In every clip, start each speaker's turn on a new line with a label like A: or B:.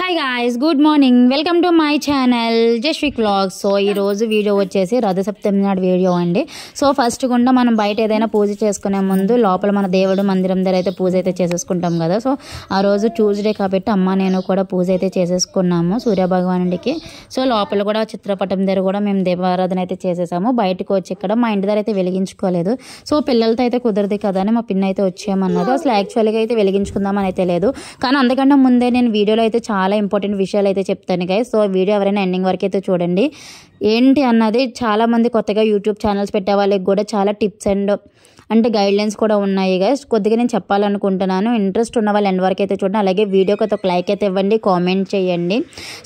A: Hi guys, good morning. Welcome to my channel Jasvik vlogs. So ఈరోజు video వచ్చేసి రథసప్తమి నాడు video అండి. సో ఫస్ట్ గుండా మనం బయట ఏదైనా పూజ చేసుకునే ముందు లోపల మన దేవుడు మందిరం దగ్గర అయితే పూజ అయితే చేసేసుకుంటాం కదా. సో ఆ రోజు ట్యూస్డే కాబట్టి అమ్మ నేను కూడా పూజ అయితే చేసేసుకున్నాము సూర్యభగవానుడికి. సో లోపల కూడా చిత్రపటం దగ్గర కూడా మేము దీపారాధన అయితే చేసేసాము. బయటకు వచ్చి ఇక్కడ మా ఇంటి దగ్గర అయితే వెలిగించుకోలేదు. సో పిల్లలతో అయితే కుదరదు కదా అని మా పిన్న అయితే వచ్చేయమన్నది. అసలు యాక్చువల్గా అయితే వెలిగించుకుందామని అయితే లేదు, కానీ అందుకంటే ముందే నేను వీడియోలో అయితే చాలా ఇంపార్టెంట్ విషయాలు అయితే చెప్తాను గైస్. సో వీడియో ఎవరైనా ఎండింగ్ వరకు అయితే చూడండి. ఏంటి అన్నది చాలా మంది కొత్తగా యూట్యూబ్ ఛానల్స్ పెట్టే వాళ్ళకి కూడా చాలా టిప్స్ అండ్ అంటే గైడ్లైన్స్ కూడా ఉన్నాయి గైస్. కొద్దిగా నేను చెప్పాలనుకుంటున్నాను. ఇంట్రెస్ట్ ఉన్న వాళ్ళు ఎండ్ వరకు అయితే చూడండి. అలాగే వీడియోకి ఒక లైక్ అయితే ఇవ్వండి, కామెంట్ చేయండి.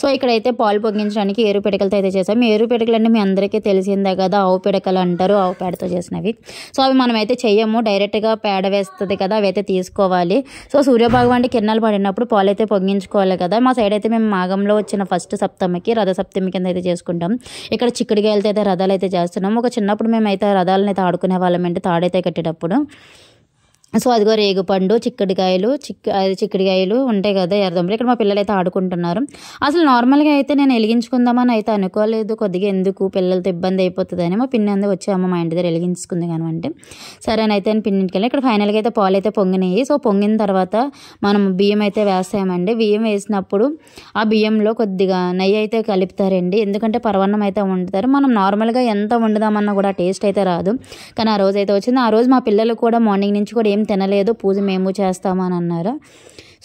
A: సో ఇక్కడైతే పాలు పొంగించడానికి ఏరు పిడకలతో అయితే చేసాము. ఏరు పిడకలు అంటే మీ అందరికీ తెలిసిందే కదా, ఆవు పిడకలు అంటారు, ఆవు పేడతో చేసినవి. సో అవి మనం అయితే చెయ్యము, డైరెక్ట్గా పేడ వేస్తుంది కదా, అవి అయితే తీసుకోవాలి. సో సూర్యభగవానుడి కిరణాలు పడినప్పుడు పాలు అయితే పొంగించుకోవాలి కదా. మా సైడ్ అయితే మేము మాఘంలో వచ్చిన ఫస్ట్ సప్తమికి రథసప్తమి కింద అయితే చేసుకుంటాం. ఇక్కడ చిక్కుడుగాయలతో అయితే రథాలు అయితే చేస్తున్నాం. ఒక చిన్నప్పుడు మేమైతే రథాలను అయితే ఆడుకునే వాళ్ళం అంటే తాడైతే కట్టేటప్పుడు. సో అదిగో రేగుపండు, చిక్కుడుకాయలు ఉంటాయి కదా ఎర్రదొంపలు. ఇక్కడ మా పిల్లలు అయితే ఆడుకుంటున్నారు. అసలు నార్మల్గా అయితే నేను వెలిగించుకుందామని అయితే అనుకోలేదు, కొద్దిగా ఎందుకు పిల్లలతో ఇబ్బంది అయిపోతుంది అని. మా పిన్ని అందే వచ్చాము మా ఇంటి దగ్గర వెలిగించుకుంది కానీ అంటే సరేనైతే అని పిన్నింటికి వెళ్ళి ఇక్కడ ఫైనల్గా అయితే పాలు అయితే పొంగినాయి. సో పొంగిన తర్వాత మనం బియ్యం అయితే వేస్తామండి. బియ్యం వేసినప్పుడు ఆ బియ్యంలో కొద్దిగా నెయ్యి అయితే కలుపుతారండి, ఎందుకంటే పరవన్నం అయితే వండుతారు. మనం నార్మల్గా ఎంత వండుదామన్నా కూడా టేస్ట్ అయితే రాదు, కానీ ఆ రోజు అయితే వచ్చింది. ఆ రోజు మా పిల్లలు కూడా మార్నింగ్ నుంచి కూడా ఏం తినలేదు, పూజ మేము చేస్తామని అన్నారు.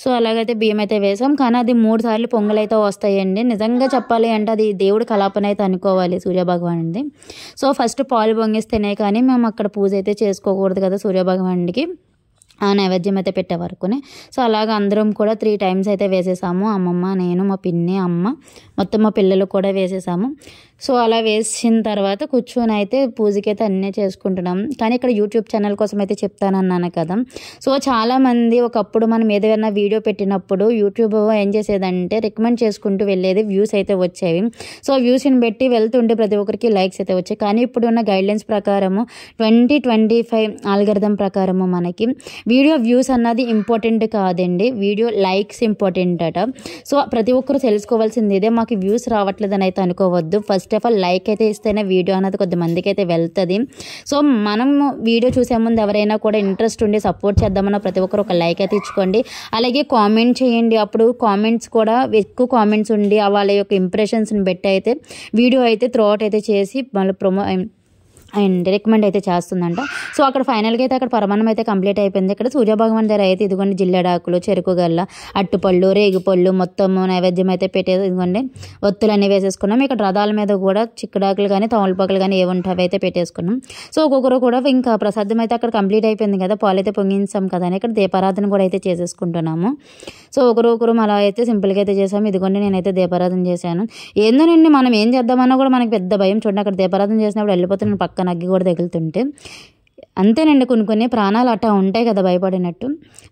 A: సో అలాగైతే బియ్యం అయితే వేసాం, కానీ అది 3 సార్లు పొంగలు అయితే వస్తాయండి. నిజంగా చెప్పాలి అంటే అది దేవుడి కలాపన అయితే అనుకోవాలి సూర్యభగవానుడి. సో ఫస్ట్ పాలు పొంగిస్తేనే కానీ మేము అక్కడ పూజ అయితే చేసుకోకూడదు కదా సూర్యభగవానుడికి, ఆ నైవేద్యం అయితే పెట్టే వరకునే. సో అలాగ అందరం కూడా 3 టైమ్స్ అయితే వేసేసాము. అమ్మమ్మ, నేను, మా పిన్ని, అమ్మ, మొత్తం మా పిల్లలు కూడా వేసేసాము. సో అలా వేసిన తర్వాత కూర్చొని అయితే పూజకి అయితే అన్నీ చేసుకుంటున్నాం. కానీ ఇక్కడ యూట్యూబ్ ఛానల్ కోసం అయితే చెప్తానన్నాను కదా. సో చాలామంది ఒకప్పుడు మనం ఏదైనా వీడియో పెట్టినప్పుడు యూట్యూబ్ ఏం చేసేదంటే రికమెండ్ చేసుకుంటూ వెళ్ళేది, వ్యూస్ అయితే వచ్చేవి. సో వ్యూస్ని బట్టి వెళ్తుంటే ప్రతి ఒక్కరికి లైక్స్ అయితే వచ్చాయి. కానీ ఇప్పుడు ఉన్న గైడ్లైన్స్ ప్రకారము 2025 ఆల్గరిథం ప్రకారము మనకి వీడియో వ్యూస్ అన్నది ఇంపార్టెంట్ కాదండి, వీడియో లైక్స్ ఇంపార్టెంట్ అట. సో ప్రతి ఒక్కరు తెలుసుకోవాల్సింది ఇదే, మాకు వ్యూస్ రావట్లేదని అయితే అనుకోవద్దు. ఫస్ట్ ఆఫ్ ఆల్ లైక్ అయితే ఇస్తేనే వీడియో అనేది కొద్దిమందికి అయితే వెళ్తుంది. సో మనం వీడియో చూసే ముందు ఎవరైనా కూడా ఇంట్రెస్ట్ ఉండి సపోర్ట్ చేద్దామన్న ప్రతి ఒక్కరు ఒక లైక్ అయితే ఇచ్చుకోండి. అలాగే కామెంట్ చేయండి. అప్పుడు కామెంట్స్ కూడా ఎక్కువ కామెంట్స్ ఉండి వాళ్ళ యొక్క ఇంప్రెషన్స్ని బట్టి అయితే వీడియో అయితే త్రూ అవుట్ అయితే చేసి మళ్ళీ అండ్ రికమెండ్ అయితే చేస్తుందంట. సో అక్కడ ఫైనల్గా అయితే అక్కడ పరమాన్నం అయితే కంప్లీట్ అయిపోయింది. ఇక్కడ సూర్యభగవాన్ దగ్గర అయితే ఇదిగోండి జిల్లెడాకులు, చెరుకు గల్ల, అట్టుపళ్ళు, రేగుపళ్ళు మొత్తము నైవేద్యం అయితే పెట్టేది. ఇదిగోండి ఒత్తులు అన్నీ వేసేసుకున్నాం. ఇక్కడ రథాల మీద కూడా చిక్కుడాకులు కానీ తమలపాకులు కానీ ఏముంటే అవి అయితే పెట్టేసుకున్నాం. సో ఒక్కొక్కరు కూడా ఇంకా ప్రసాదం అయితే అక్కడ కంప్లీట్ అయిపోయింది కదా, పాలు అయితే పొంగించాం కదా అని ఇక్కడ దీపారాధన కూడా అయితే చేసేసుకుంటున్నాము. సో ఒకరు అలా అయితే సింపుల్గా అయితే చేసాము. ఇదిగోండి నేనైతే దీపారాధన చేశాను. ఏందోనండి మనం ఏం చేద్దామన్నా కూడా మనకి పెద్ద భయం. చూడండి అక్కడ దీపారాధన చేసినప్పుడు వెళ్ళిపోతున్నాను, పక్కన అగ్గి కూడా తగులుతుంటే అంతేనండి, కొన్ని ప్రాణాలు అట్టా ఉంటాయి కదా భయపడినట్టు.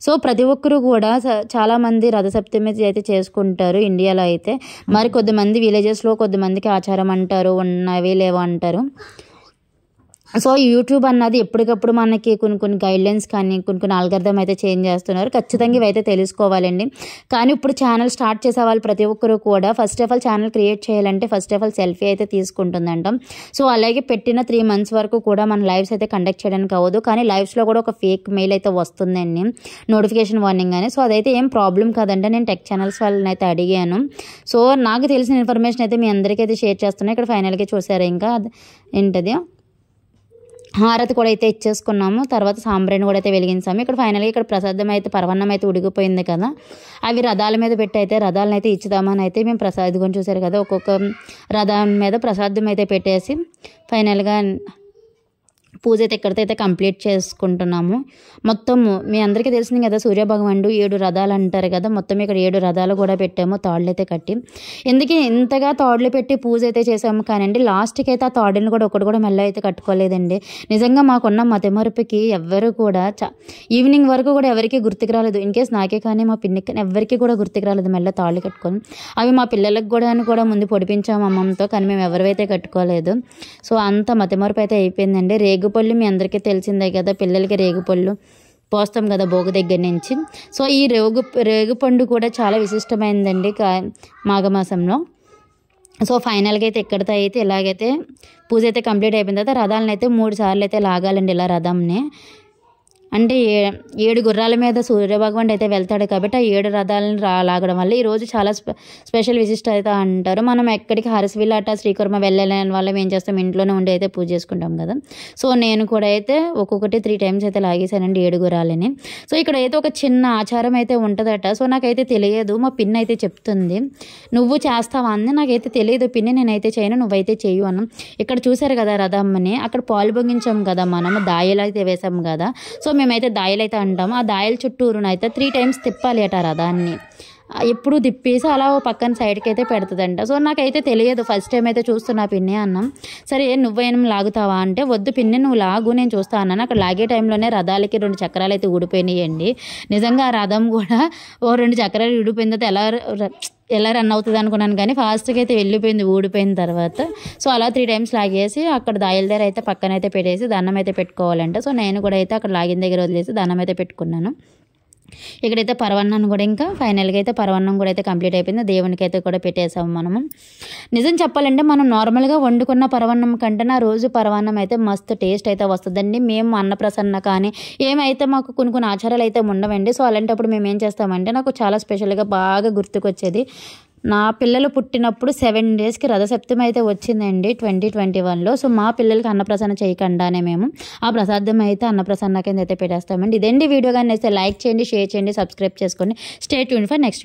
A: సో ప్రతి ఒక్కరు కూడా చాలామంది రథసప్తమి అయితే చేసుకుంటారు ఇండియాలో అయితే. మరి కొద్దిమంది విలేజెస్లో కొద్దిమందికి ఆచారం అంటారు, ఉన్నవి లేవో అంటారు. సో యూట్యూబ్ అన్నది ఎప్పటికప్పుడు మనకి కొన్ని గైడ్లైన్స్ కానీ కొన్ని ఆల్గరిథం అయితే చేంజ్ చేస్తున్నారు. ఖచ్చితంగా ఇవైతే తెలుసుకోవాలండి. కానీ ఇప్పుడు ఛానల్ స్టార్ట్ చేసే వాళ్ళు ప్రతి ఒక్కరు కూడా first of all channel create చేయాలంటే ఫస్ట్ ఆఫ్ ఆల్ సెల్ఫీ అయితే తీసుకుంటుందంట. సో అలాగే పెట్టిన 3 months వరకు కూడా మన లైవ్స్ అయితే కండక్ట్ చేయడానికి అవ్వదు, కానీ లైవ్స్లో కూడా ఒక ఫేక్ మెయిల్ అయితే వస్తుందండి, నోటిఫికేషన్ వార్నింగ్ అని. సో అదైతే ఏం ప్రాబ్లం కాదంటే నేను టెక్ ఛానల్స్ వాళ్ళని అయితే అడిగాను. సో నాకు తెలిసిన ఇన్ఫర్మేషన్ అయితే మీ అందరికీ అయితే షేర్ చేస్తున్నాను. ఇక్కడ ఫైనల్గా చూసారు ఇంకా ఏంటది హారతి కూడా అయితే ఇచ్చేసుకున్నాము. తర్వాత సాంబ్రాణి కూడా అయితే వెలిగించాము. ఇక్కడ ఫైనల్గా ఇక్కడ ప్రసాదం అయితే పరవన్నం అయితే ఉడికిపోయింది కదా, అవి రథాల మీద పెట్టి అయితే రథాలను అయితే ఇచ్చుదామని అయితే మేము ప్రసాదం చూసారు కదా, ఒక్కొక్క రథం మీద ప్రసాదం అయితే పెట్టేసి ఫైనల్గా పూజ అయితే ఎక్కడితో కంప్లీట్ చేసుకుంటున్నాము. మొత్తము మీ అందరికీ తెలిసింది కదా సూర్యభగవానుడు 7 రథాలు అంటారు కదా, మొత్తం ఇక్కడ 7 రథాలు కూడా పెట్టాము తాడులు అయితే కట్టి. ఎందుకే ఇంతగా తాడులు పెట్టి పూజ అయితే చేసాము కానండి లాస్ట్కి అయితే ఆ తాడులను కూడా ఒకటి కూడా మెల్ల అయితే కట్టుకోలేదండి. నిజంగా మాకున్న మతిమరుపుకి ఎవ్వరు కూడా ఈవినింగ్ వరకు కూడా ఎవరికి గుర్తుకు రాలేదు. ఇన్కేస్ నాకే కానీ మా పిన్నికి కానీ ఎవరికి కూడా గుర్తుకు రాలేదు మెల్ల తాళ్ళు కట్టుకొని. అవి మా పిల్లలకు కూడా ముందు పొడిపించాము అమ్మమ్మతో, కానీ మేము ఎవరైతే కట్టుకోలేదు. సో అంత మతిమరుపు అయితే అయిపోయిందండి. రేగుపళ్ళు మీ అందరికీ తెలిసిందే కదా, పిల్లలకి రేగుపళ్ళు పోస్తాం కదా భోగి దగ్గర నుంచి. సో ఈ రేగుపండు కూడా చాలా విశిష్టమైనదండి మాఘమాసంలో. సో ఫైనల్గా అయితే ఇక్కడితో అయితే ఇలాగైతే పూజ అయితే కంప్లీట్ అయిపోయిన తర్వాత రథాలను అయితే 3 సార్లు అయితే లాగాలండి ఇలా రథంని. అంటే 7 గుర్రాల మీద సూర్యభగవానుడు అయితే వెళ్తాడు కాబట్టి ఆ 7 రథాలను లాగడం వల్ల ఈరోజు చాలా స్పెషల్ విశిష్టత అంటారు. మనం ఎక్కడికి హరసవిల్లాట శ్రీకర్మ వెళ్ళలేని వాళ్ళం ఏం చేస్తాం, ఇంట్లోనే ఉండి అయితే పూజ చేసుకుంటాం కదా. సో నేను కూడా అయితే ఒక్కొక్కటి 3 టైమ్స్ అయితే లాగేశానండి 7 గుర్రాలని. సో ఇక్కడ అయితే ఒక చిన్న ఆచారం అయితే ఉంటుందట. సో నాకైతే తెలియదు, మా పిన్ని అయితే చెప్తుంది. నువ్వు చేస్తావా అంది. నాకైతే తెలియదు పిన్ని, నేనైతే చేయను, నువ్వైతే చెయ్యు అన్నాం. ఇక్కడ చూసారు కదా రథమ్మని, అక్కడ పాలు పొంగించాం కదా మనం, దాయలు అయితే వేసాం కదా. సో మేమైతే దాయలు అయితే అంటాము. ఆ దాయల చుట్టూరున అయితే 3 టైమ్స్ తిప్పాలి అట రథాన్ని. ఎప్పుడు తిప్పేసి అలా పక్కన సైడ్కి అయితే పెడుతుందంట. సో నాకైతే తెలియదు, ఫస్ట్ టైం అయితే చూస్తున్నా పిన్ని అన్నాం. సరే నువ్వేం లాగుతావా అంటే, వద్దు పిన్ని నువ్వు లాగు నేను చూస్తా అన్నాను. అక్కడ లాగే టైంలోనే రథాలకి 2 చక్రాలు అయితే ఊడిపోయినాయండి. నిజంగా ఆ రథం కూడా 2 చక్రాలు ఊడిపోయిన తర్వాత ఎలా రన్ అవుతుంది అనుకున్నాను, కానీ ఫాస్ట్గా అయితే వెళ్ళిపోయింది ఊడిపోయిన తర్వాత. సో అలా 3 టైమ్స్ లాగేసి అక్కడ దాయల దగ్గర అయితే పక్కన అయితే పెట్టేసి దండం అయితే పెట్టుకోవాలంట. సో నేను కూడా అయితే అక్కడ లాగిన దగ్గర వదిలేసి దండం అయితే పెట్టుకున్నాను. ఇక్కడైతే పరవన్నాన్ని కూడా ఇంకా ఫైనల్గా అయితే పరవన్నం కూడా అయితే కంప్లీట్ అయిపోయింది. దేవునికి అయితే కూడా పెట్టేసాము మనము. నిజం చెప్పాలంటే మనం నార్మల్గా వండుకున్న పరవన్నం కంటే నా రోజు పరవన్నం అయితే మస్తు టేస్ట్ అయితే వస్తుందండి. మేము అన్నప్రసన్న కానీ ఏమైతే మాకు కొన్ని ఆచారాలు అయితే ఉండవండి. సో అలాంటప్పుడు మేము ఏం చేస్తామంటే, నాకు చాలా స్పెషల్గా బాగా గుర్తుకొచ్చేది, నా పిల్లలు పుట్టినప్పుడు 7 డేస్కి రథసప్తమి అయితే వచ్చిందండి 2021లో. సో మా పిల్లలకి అన్నప్రసన్న చేయకుండానే మేము ఆ ప్రసాదం అయితే అన్నప్రసన్న కింద అయితే పెట్టేస్తామండి. ఇదండి వీడియో. కానీ లైక్ చేయండి, షేర్ చేయండి, సబ్స్క్రైబ్ చేసుకోండి. Stay tuned for next.